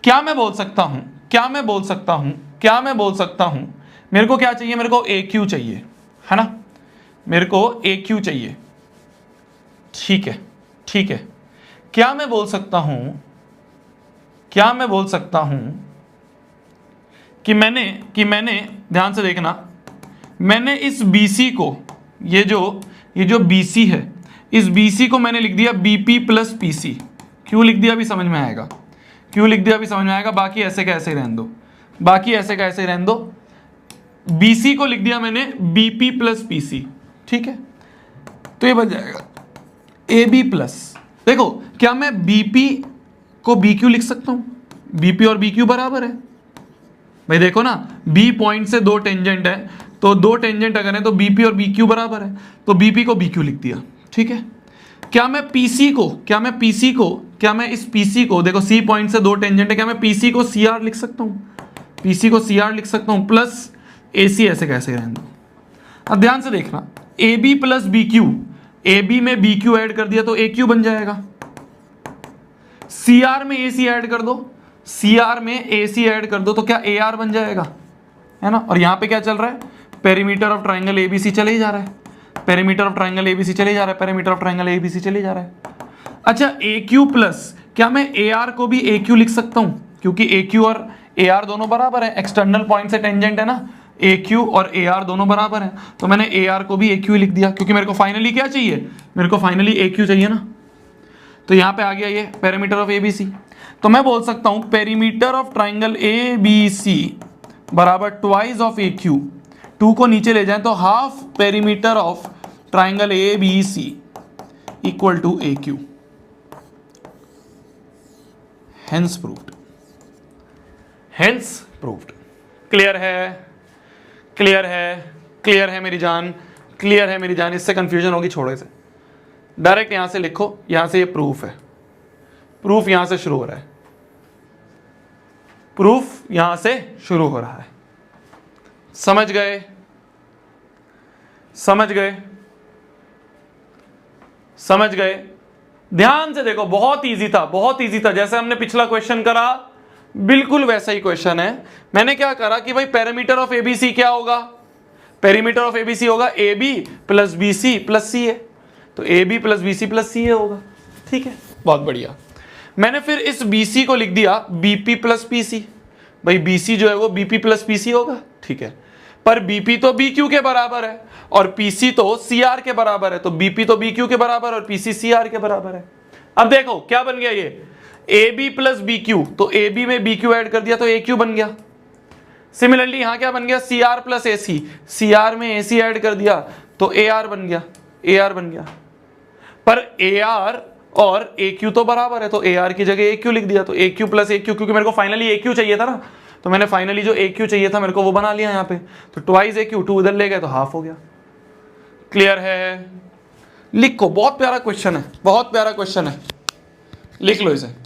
क्या मैं बोल सकता हूं, क्या मैं बोल सकता हूं, क्या मैं बोल सकता हूं, मेरे को क्या चाहिए? मेरे को ए क्यू चाहिए, है ना? मेरे को ए क्यू चाहिए। ठीक है, ठीक है, क्या मैं बोल सकता हूं, क्या मैं बोल सकता हूं कि मैंने ध्यान से देखना, मैंने इस BC को, ये जो BC है, इस BC को मैंने लिख दिया BP प्लस PC। क्यों लिख दिया अभी समझ में आएगा, क्यों लिख दिया अभी समझ में आएगा। बाकी ऐसे का ऐसे ही रहने दो, बाकी ऐसे का ऐसे ही रहने दो। BC को लिख दिया मैंने BP प्लस PC। ठीक है, तो ये बन जाएगा AB प्लस, देखो क्या मैं BP को BQ लिख सकता हूं? BP और BQ बराबर है भाई, देखो ना, B पॉइंट से दो टेंजेंट है, तो दो टेंजेंट अगर है तो BP और BQ बराबर है, तो BP को BQ लिख दिया। ठीक है, क्या मैं PC को, क्या मैं PC को, क्या मैं इस PC को, देखो C पॉइंट से दो टेंजेंट है, क्या मैं PC को CR लिख सकता हूं? PC को CR लिख सकता हूं प्लस AC, ऐसे कैसे रहने दो। अब ध्यान से देखना, AB प्लस BQ, AB में BQ ऐड कर दिया तो AQ बन जाएगा। CR में AC ऐड कर दो, CR में AC ऐड कर दो तो क्या AR बन जाएगा, है ना? और यहां पे क्या चल रहा है? पेरीमीटर ऑफ ट्राइंगल ABC चले ही जा रहा है, पेरीमीटर ऑफ ट्राइंगल ABC चले जा रहा है, पेरीमीटर ऑफ ट्राइंगल ABC चले जा रहा है। अच्छा, AQ प्लस, क्या मैं AR को भी AQ लिख सकता हूं? क्योंकि AQ और AR दोनों बराबर है, एक्सटर्नल पॉइंट से टेंजेंट है ना, AQ और AR दोनों बराबर है, तो मैंने AR को भी AQ लिख दिया, क्योंकि मेरे को फाइनली क्या चाहिए? मेरे को फाइनली AQ चाहिए ना। तो यहां पे आ गया ये पेरीमीटर ऑफ ABC। तो मैं बोल सकता हूं पेरीमीटर ऑफ ट्राइंगल ABC बराबर ट्वाइस ऑफ AQ, 2 को नीचे ले जाएं तो half perimeter of triangle ABC equal to AQ। Hence proved, hence proved. Clear है, क्लियर है, क्लियर है मेरी जान, क्लियर है मेरी जान। इससे कंफ्यूजन होगी, छोड़ो इसे, डायरेक्ट यहां से लिखो, यहां से ये प्रूफ है, प्रूफ यहां से शुरू हो रहा है, प्रूफ यहां से शुरू हो रहा है। समझ गए, समझ गए, समझ गए? ध्यान से देखो, बहुत इजी था, बहुत इजी था। जैसे हमने पिछला क्वेश्चन करा बिल्कुल वैसा ही क्वेश्चन है। मैंने क्या करा कि भाई पेरीमीटर ऑफ ABC क्या होगा? पेरीमीटर ऑफ ABC होगा AB plus BC plus CA, तो AB plus BC plus CA होगा। ठीक है, बहुत बढ़िया। मैंने फिर इस BC को लिख दिया BP प्लस PC, भाई BC जो है वो BP प्लस PC होगा। ठीक है, पर BP तो BQ के बराबर है और PC तो CR के बराबर है, तो BP तो BQ के बराबर और PC CR के बराबर है। अब देखो क्या बन गया, ये AB प्लस BQ, तो AB में BQ ऐड कर दिया तो AQ बन गया। सिमिलरली यहां क्या बन गया? CR प्लस AC, CR में AC ऐड कर दिया तो AR बन गया, AR बन गया। पर AR और AQ तो बराबर है, तो AR की जगह AQ लिख दिया, तो AQ प्लस AQ, क्योंकि मेरे को फाइनली AQ चाहिए था ना, तो मैंने फाइनली जो AQ चाहिए था मेरे को वो बना लिया यहाँ पे, तो ट्वाइस AQ, 2 इधर ले गए तो हाफ हो गया। क्लियर है? लिखो, बहुत प्यारा क्वेश्चन है, बहुत प्यारा क्वेश्चन है, लिख लो इसे।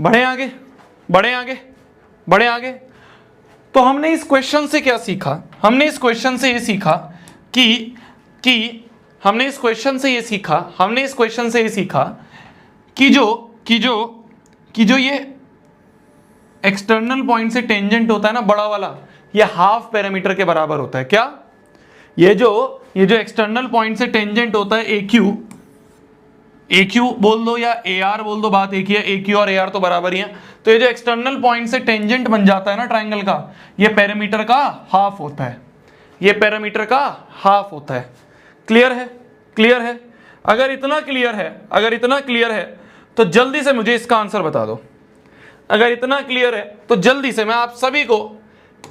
बढ़े आगे, बढ़े आगे, बढ़े आगे। तो हमने इस क्वेश्चन से क्या सीखा? हमने इस क्वेश्चन से ये सीखा कि हमने इस क्वेश्चन से ये सीखा कि जो ये एक्सटर्नल पॉइंट से टेंजेंट होता है ना, बड़ा वाला, ये हाफ पैरामीटर के बराबर होता है। क्या? ये जो एक्सटर्नल पॉइंट से टेंजेंट होता है ए क्यू बोल दो या ए आर बोल दो, बात एक ही है, ए क्यू और ए आर तो बराबर ही है। तो ये जो एक्सटर्नल पॉइंट से टेंजेंट बन जाता है ना ट्राइंगल का, ये पैरामीटर का हाफ होता है, ये पैरामीटर का हाफ होता है। क्लियर है? क्लियर है? अगर इतना क्लियर है तो जल्दी से मुझे इसका आंसर बता दो। अगर इतना क्लियर है तो जल्दी से मैं आप सभी को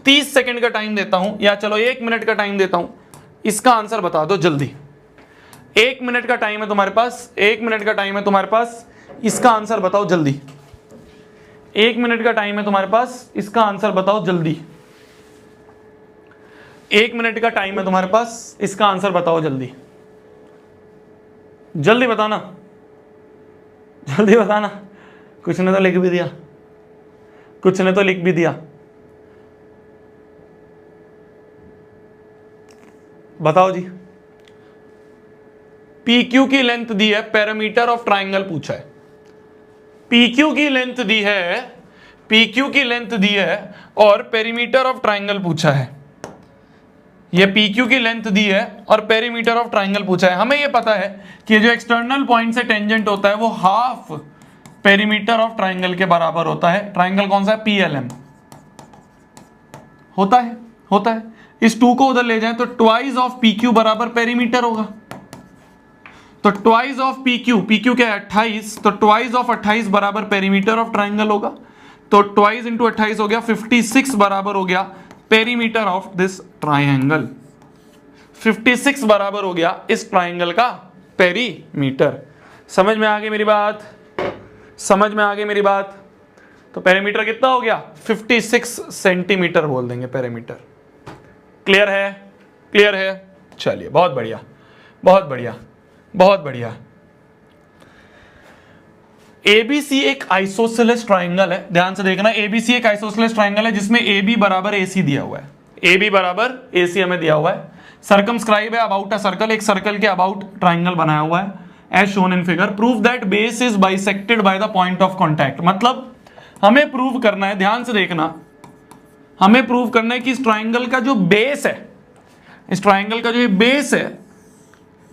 30 सेकंड का टाइम देता हूं, या चलो 1 मिनट का टाइम देता हूं, इसका आंसर बता दो जल्दी। 1 मिनट का टाइम है तुम्हारे पास, 1 मिनट का टाइम है तुम्हारे पास, इसका आंसर बताओ जल्दी। 1 मिनट का टाइम है तुम्हारे पास, इसका आंसर बताओ जल्दी। 1 मिनट का टाइम है तुम्हारे पास, इसका आंसर बताओ जल्दी। जल्दी बताना, जल्दी बताना। कुछ ने तो लिख भी दिया, कुछ ने तो लिख भी दिया। बताओ जी। PQ की लेंथ दी है, पैरामीटर ऑफ ट्राइंगल पूछा है। PQ की लेंथ दी है, PQ की लेंथ दी है और पेरीमीटर ऑफ ट्राइंगल पूछा है। ये PQ की लेंथ दी है और पेरीमीटर ऑफ ट्राइंगल पूछा है। हमें ये पता है कि जो एक्सटर्नल पॉइंट से टेंजेंट होता है वो हाफ पेरीमीटर ऑफ ट्राइंगल के बराबर होता है। ट्राइंगल कौन सा है? PLM होता है। इस 2 को उधर ले जाएं तो ट्वाइस ऑफ PQ बराबर पेरीमीटर होगा। तो ट्वाइस ऑफ PQ क्या है? 28, तो ट्वाइस ऑफ 28 बराबर पेरीमीटर ऑफ ट्राइंगल होगा। तो ट्वाइस इंटू 28 हो गया 56 बराबर हो गया पेरीमीटर ऑफ दिस ट्राइंगल। 56 बराबर हो गया इस ट्राइंगल का पेरीमीटर। समझ में आ गई मेरी बात? समझ में आ गई मेरी बात? तो पेरीमीटर कितना हो गया? 56 सेंटीमीटर बोल देंगे पेरीमीटर। क्लियर है? क्लियर है? चलिए, बहुत बढ़िया, बहुत बढ़िया, बहुत बढ़िया। ABC एक आइसोसेलेस ट्राइंगल है, ध्यान से देखना। ABC एक आइसोसेलेस ट्राइंगल है जिसमें AB बराबर AC दिया हुआ है। AB बराबर AC हमें दिया हुआ है। सर्कमस्क्राइब है अबाउट अ सर्कल, एक सर्कल के अबाउट ट्राइंगल बनाया हुआ है as shown in figure. Prove that base is bisected by the point of contact. मतलब हमें प्रूव करना है, ध्यान से देखना, हमें प्रूव करना है कि इस ट्राइंगल का जो बेस है, इस ट्राइंगल का जो बेस है,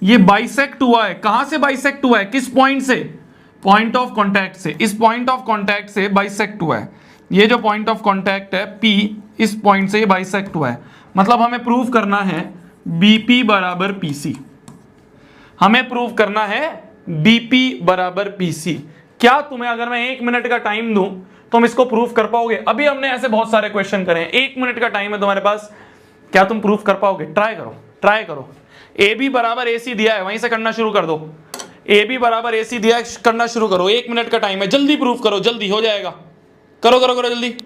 ये बाइसेक्ट हुआ है। कहां से बाइसेक्ट हुआ है? किस पॉइंट से? पॉइंट ऑफ कॉन्टैक्ट से। इस पॉइंट ऑफ कॉन्टैक्ट से बाइसेक्ट हुआ है। ये जो पॉइंट ऑफ कॉन्टैक्ट है P, इस पॉइंट से ये बाइसेक्ट हुआ है। मतलब हमें प्रूव करना है BP बराबर PC। हमें प्रूव करना है BP बराबर PC। क्या तुम्हें, अगर मैं 1 मिनट का टाइम दूं, तुम इसको प्रूव कर पाओगे? अभी हमने ऐसे बहुत सारे क्वेश्चन करे हैं, 1 मिनट का टाइम है तुम्हारे पास, क्या तुम प्रूव कर पाओगे? ट्राई करो, ट्राई करो। AB बराबर AC दिया है, वहीं से करना शुरू कर दो। AB बराबर AC दिया है, करना शुरू करो। 1 मिनट का टाइम है, जल्दी प्रूव करो, जल्दी हो जाएगा। करो करो करो जल्दी।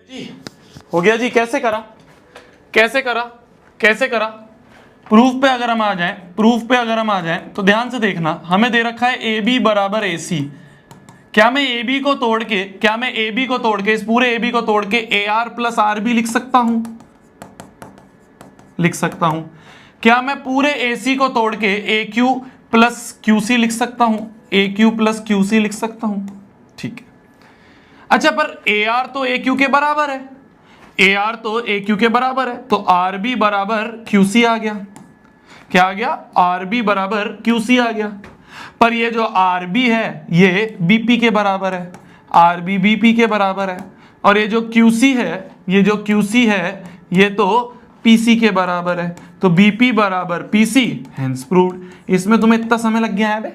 जी हो गया जी। कैसे करा कैसे करा कैसे करा? प्रूफ पे अगर हम आ जाएं तो ध्यान से देखना, हमें दे रखा है ए बी बराबर ए सी। क्या मैं ए बी को तोड़ के इस पूरे ए बी को तोड़ के A R plus R B लिख सकता हूं? क्या मैं पूरे ए सी को तोड़ के ए क्यू प्लस क्यू सी लिख सकता हूं? ठीक है। अच्छा, पर ए आर तो ए क्यू के बराबर है, तो आर बी बराबर क्यू सी आ गया। क्या आ गया? आर बी बराबर क्यू सी आ गया। पर ये जो आर बी है ये बीपी के बराबर है, आर बी बीपी के बराबर है, और ये जो क्यू सी है ये तो पीसी के बराबर है, तो बीपी बराबर पीसी, हेंस प्रूव्ड। इसमें तुम्हें इतना समय लग गया है बे?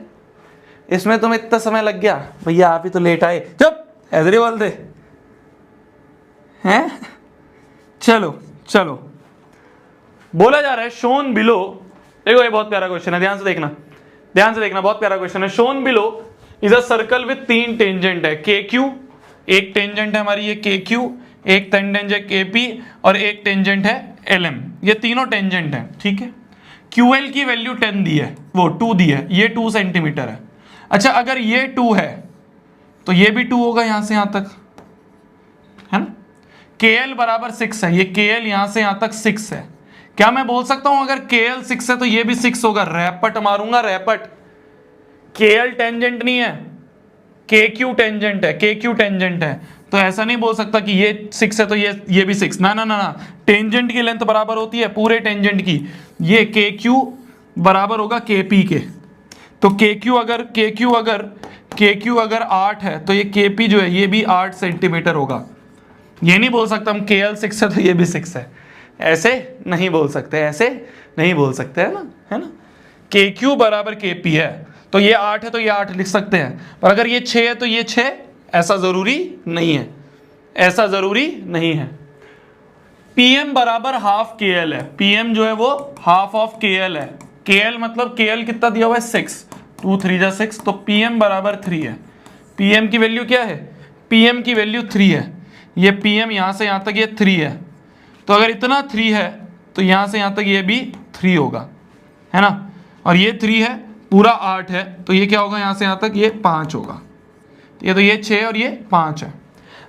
भैया आप ही तो लेट आए। चुप, ऐसे बोलते हैं। चलो बोला जा रहा है शोन बिलो। देखो ये बहुत प्यारा क्वेश्चन है, ध्यान से देखना, बहुत प्यारा क्वेश्चन है। Shown below is a circle with 3 tangent है। के क्यू, एक टेंजेंट है हमारी ये के क्यू, एक टेंजेंट है के पी, और एक टेंजेंट है एल एम। ये तीनों टेंजेंट है, ठीक है। क्यू एल की वैल्यू 10 दी है, वो 2 दी है, ये 2 सेंटीमीटर है। अच्छा, अगर ये 2 है तो ये भी 2 होगा यहां से यहां तक, है ना। के एल बराबर 6 है, ये के एल यहां से यहां तक 6 है। क्या मैं बोल सकता हूं अगर के एल 6 है तो ये भी 6 होगा? रैपट मारूंगा, रैपट। के एल टेंजेंट नहीं है, के क्यू टेंजेंट है, तो ऐसा नहीं बोल सकता कि ये 6 है तो ये भी 6। ना, टेंजेंट की लेंथ बराबर होती है पूरे टेंजेंट की। ये के क्यू बराबर होगा के पी के, तो के क्यू अगर 8 है तो ये के पी जो है ये भी 8 सेंटीमीटर होगा। ये नहीं बोल सकता हम के एल 6 है तो ये भी 6 है, ऐसे नहीं बोल सकते, है ना। के क्यू बराबर के पी है तो ये 8 है तो ये 8 लिख सकते हैं, पर अगर ये 6 है तो ये 6, ऐसा जरूरी नहीं है। पीएम बराबर हाफ के एल है, पीएम जो है वो हाफ ऑफ के एल है। के एल मतलब के एल कितना दिया हुआ है? 6, 2 3 जा 6, तो पीएम बराबर 3 है। पीएम की वैल्यू क्या है? पीएम की वैल्यू 3 है। ये पीएम यहां से यहां तक ये 3 है, तो अगर इतना 3 है तो यहां से यहां तक ये भी 3 होगा, है ना। और ये 3 है, पूरा 8 है, तो ये क्या होगा? यहां से यहां तक ये 5 होगा। ये तो ये 6 और ये 5 है।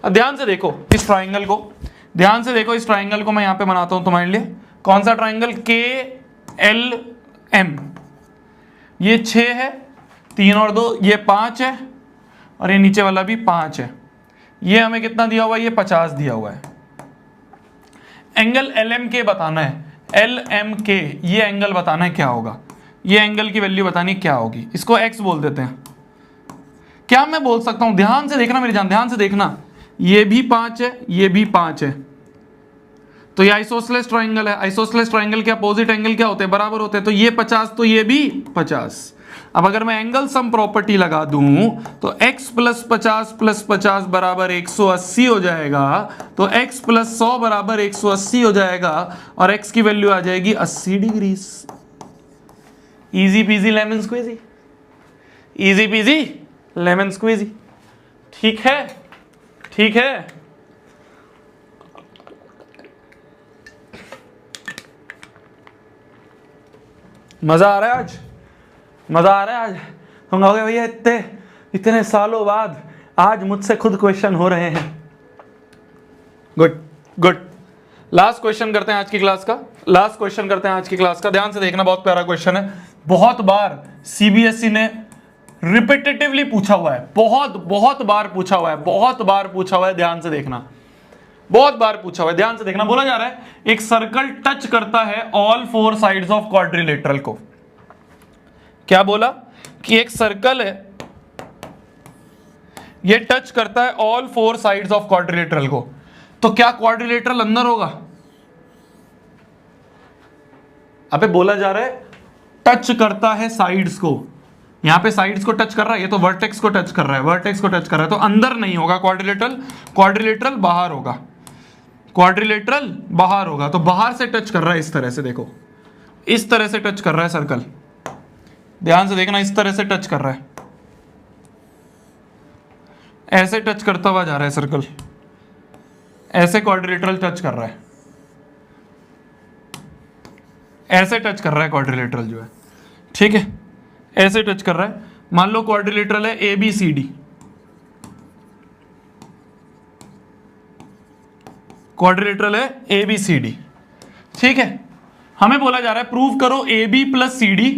अब ध्यान से देखो इस ट्राइंगल को, मैं यहां पे बनाता हूं तुम्हारे लिए। कौन सा ट्राइंगल? के एल एम। ये 6 है, 3 और 2 ये 5 है, और ये नीचे वाला भी 5 है। ये हमें कितना दिया हुआ है? ये 50 दिया हुआ है। एंगल एल एम के बताना है, एल एम के, ये एंगल बताना है क्या होगा, ये एंगल की वैल्यू बतानी क्या होगी। इसको एक्स बोल देते हैं। क्या मैं बोल सकता हूं? ध्यान से देखना मेरी जान, ध्यान से देखना, ये भी 5 है, ये भी 5 है, तो ये आइसोसेलेस ट्राइंगल है। आइसोसेलेस ट्राइंगल के अपोजिट एंगल क्या होते हैं? बराबर होते हैं, तो ये 50 तो ये भी 50। अब अगर मैं एंगल सम प्रॉपर्टी लगा दूं तो x प्लस 50 बराबर 180 हो जाएगा, तो x प्लस 100 बराबर 180 हो जाएगा, और x की वैल्यू आ जाएगी 80 degree. Easy peasy lemon squeezy, ठीक है। मजा आ रहा है आज। हम कहोगे भैया इतने सालों बाद आज मुझसे खुद क्वेश्चन हो रहे हैं। गुड। लास्ट क्वेश्चन करते हैं आज की क्लास का। ध्यान से देखना, बहुत प्यारा क्वेश्चन है। बहुत बार सीबीएसई ने रिपीटेटिवली पूछा हुआ है, बहुत बार पूछा हुआ है। ध्यान से देखना, बहुत बार पूछा हुआ है, ध्यान से देखना। बोला जा रहा है एक सर्कल टच करता है ऑल 4 साइड्स ऑफ क्वाड्रिलेटरल को। क्या बोला? कि एक सर्कल है, ये टच करता है ऑल 4 साइड्स ऑफ क्वाड्रिलेटरल को, तो क्या क्वाड्रिलेटरल अंदर होगा? अबे बोला जा रहा है टच करता है साइड्स को, यहां पे साइड्स को टच कर रहा है, ये तो वर्टेक्स को टच कर रहा है, तो अंदर नहीं होगा क्वाड्रिलेटरल बाहर होगा, तो बाहर से टच कर रहा है। इस तरह से देखो, इस तरह से टच कर रहा है सर्कल, ध्यान से देखना, इस तरह से टच कर रहा है, ऐसे टच करता हुआ जा रहा है सर्कल, ऐसे क्वाड्रिलेटरल टच कर रहा है, ऐसे टच कर रहा है क्वाड्रिलेटरल जो है, ठीक है, ऐसे टच कर रहा है। मान लो क्वाड्रिलेटरल है A B C D, quadrilateral है ए बी सी डी, ठीक है। हमें बोला जा रहा है प्रूव करो A B plus C D,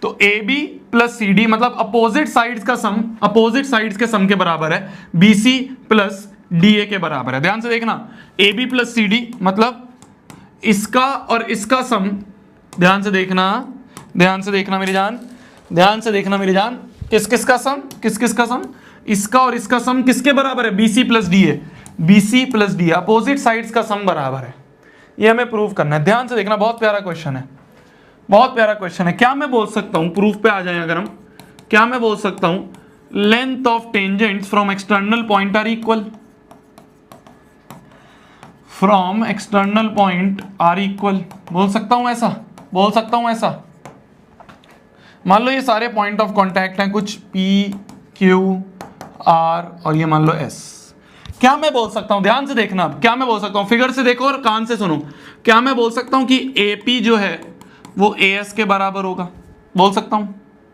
तो A B plus C D मतलब अपोजिट साइड्स का सम, अपोजिट साइड्स के सम के बराबर है, B C plus D A के बराबर है। ध्यान से देखना, A B plus C D मतलब इसका और इसका सम, ध्यान से देखना, ध्यान से देखना मेरी जान, ध्यान से देखना मेरी जान, किस किस का सम, किस किस का सम, इसका और इसका सम किसके बराबर है, B C plus D A, B C plus D, opposite sides का सम बराबर है। ये हमें प्रूव करना है। ध्यान से देखना, बहुत प्यारा क्वेश्चन है, बहुत प्यारा क्वेश्चन है। क्या मैं बोल सकता हूं, प्रूफ पे आ जाए अगर हम, क्या मैं बोल सकता हूं, length of tangents from external point are equal, from external point are equal, बोल सकता हूं ऐसा, बोल सकता हूं ऐसा। मान लो ये सारे पॉइंट ऑफ कांटेक्ट हैं, कुछ P, Q, R और ये मान लो S। क्या मैं बोल सकता हूं, ध्यान से देखना, क्या मैं बोल सकता हूं, फिगर से देखो और कान से सुनो, क्या मैं बोल सकता हूं कि AP जो है वो AS के बराबर होगा, बोल सकता हूं,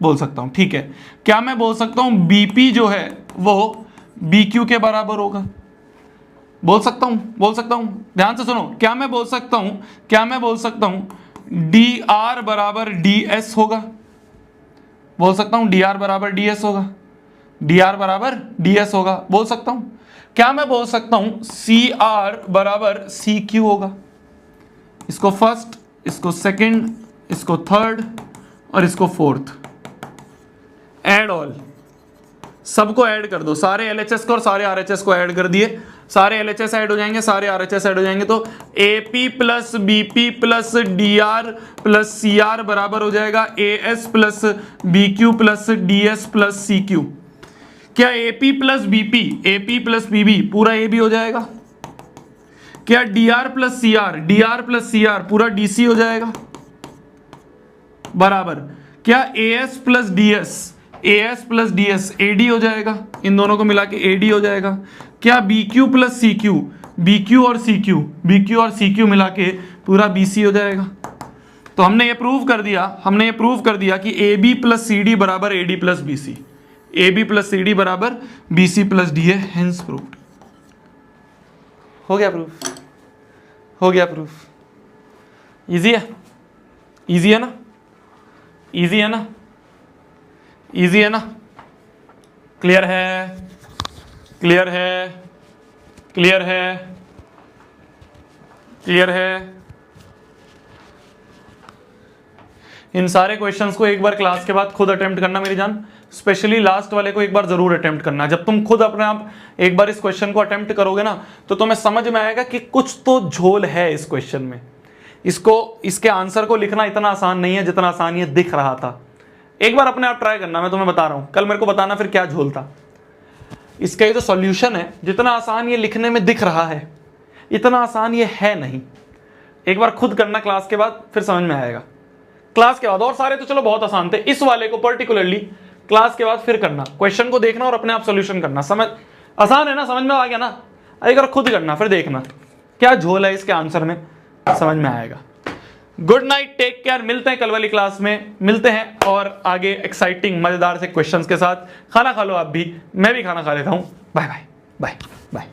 बोल सकता हूं, ठीक है। क्या मैं बोल सकता हूं BP जो है वो BQ के बराबर होगा, बोल सकता हूं, बोल सकता हूं, ध्यान से सुनो। क्या मैं बोल सकता हूं, क्या मैं बोल सकता हूं DR बराबर DS होगा, बोल सकता हूं DR बराबर DS होगा, DR बराबर DS होगा, बोल सकता हूं। क्या मैं बोल सकता हूं CR बराबर CQ होगा, इसको फर्स्ट, इसको सेकंड, इसको थर्ड और इसको फोर्थ, ऐड ऑल, सबको ऐड कर दो, सारे LHS को और सारे RHS को ऐड कर दिए, सारे LHS ऐड हो जाएंगे, सारे RHS ऐड हो जाएंगे, तो AP plus BP plus DR plus CR बराबर हो जाएगा AS plus BQ plus DS plus CQ। क्या AP plus BP, AP plus BB पूरा AB हो जाएगा? क्या DR plus CR, DR plus CR पूरा DC हो जाएगा बराबर? क्या AS plus DS, AS plus DS AD हो जाएगा, इन दोनों को मिला के AD हो जाएगा? क्या BQ प्लस CQ, BQ और CQ, BQ और CQ मिला के पूरा BC हो जाएगा? तो हमने ये प्रूव कर दिया, हमने ये प्रूव कर दिया कि AB प्लस CD बराबर AD plus BC, AB plus CD बराबर BC प्लस D है, हेंस प्रूव्ड। हो गया प्रूफ, हो गया प्रूफ। इजी है, इजी है ना, इजी है ना, इजी है ना, क्लियर है, क्लियर है, क्लियर है, क्लियर है। इन सारे क्वेश्चंस को एक बार क्लास के बाद खुद अटेम्प्ट करना मेरी जान, स्पेशली लास्ट वाले को एक बार जरूर अटेम्प्ट करना। जब तुम खुद अपने आप एक बार इस क्वेश्चन को अटेम्प्ट करोगे ना, तो तुम्हें समझ में आएगा कि कुछ तो झोल है इस क्वेश्चन में। इसको, इसके आंसर को लिखना इतना आसान नहीं है जितना आसान ये दिख रहा था। एक बार अपने आप ट्राई करना, मैं तुम्हें बता रहा हूं, कल मेरे को बताना फिर क्या झोल था। इसका ये जो सॉल्यूशन है, जितना आसान ये लिखने में दिख रहा है, इतना आसान ये है नहीं। एक बार खुद करना क्लास के बाद, फिर समझ में आएगा। क्लास के बाद, और सारे तो चलो बहुत आसान थे, इस वाले को पर्टिकुलरली क्लास के बाद फिर करना, क्वेश्चन को देखना और अपने आप सॉल्यूशन करना। समझ आसान है ना, समझ में आ गया ना? एक बार खुद करना, फिर देखना क्या झोल है इसके आंसर में, समझ में आएगा। गुड नाइट, टेक केयर, मिलते हैं कल वाली क्लास में, मिलते हैं और आगे एक्साइटिंग मजेदार से क्वेश्चंस के साथ। खाना खा लो आप भी, मैं भी खाना खा लेता हूं। Bye bye bye bye.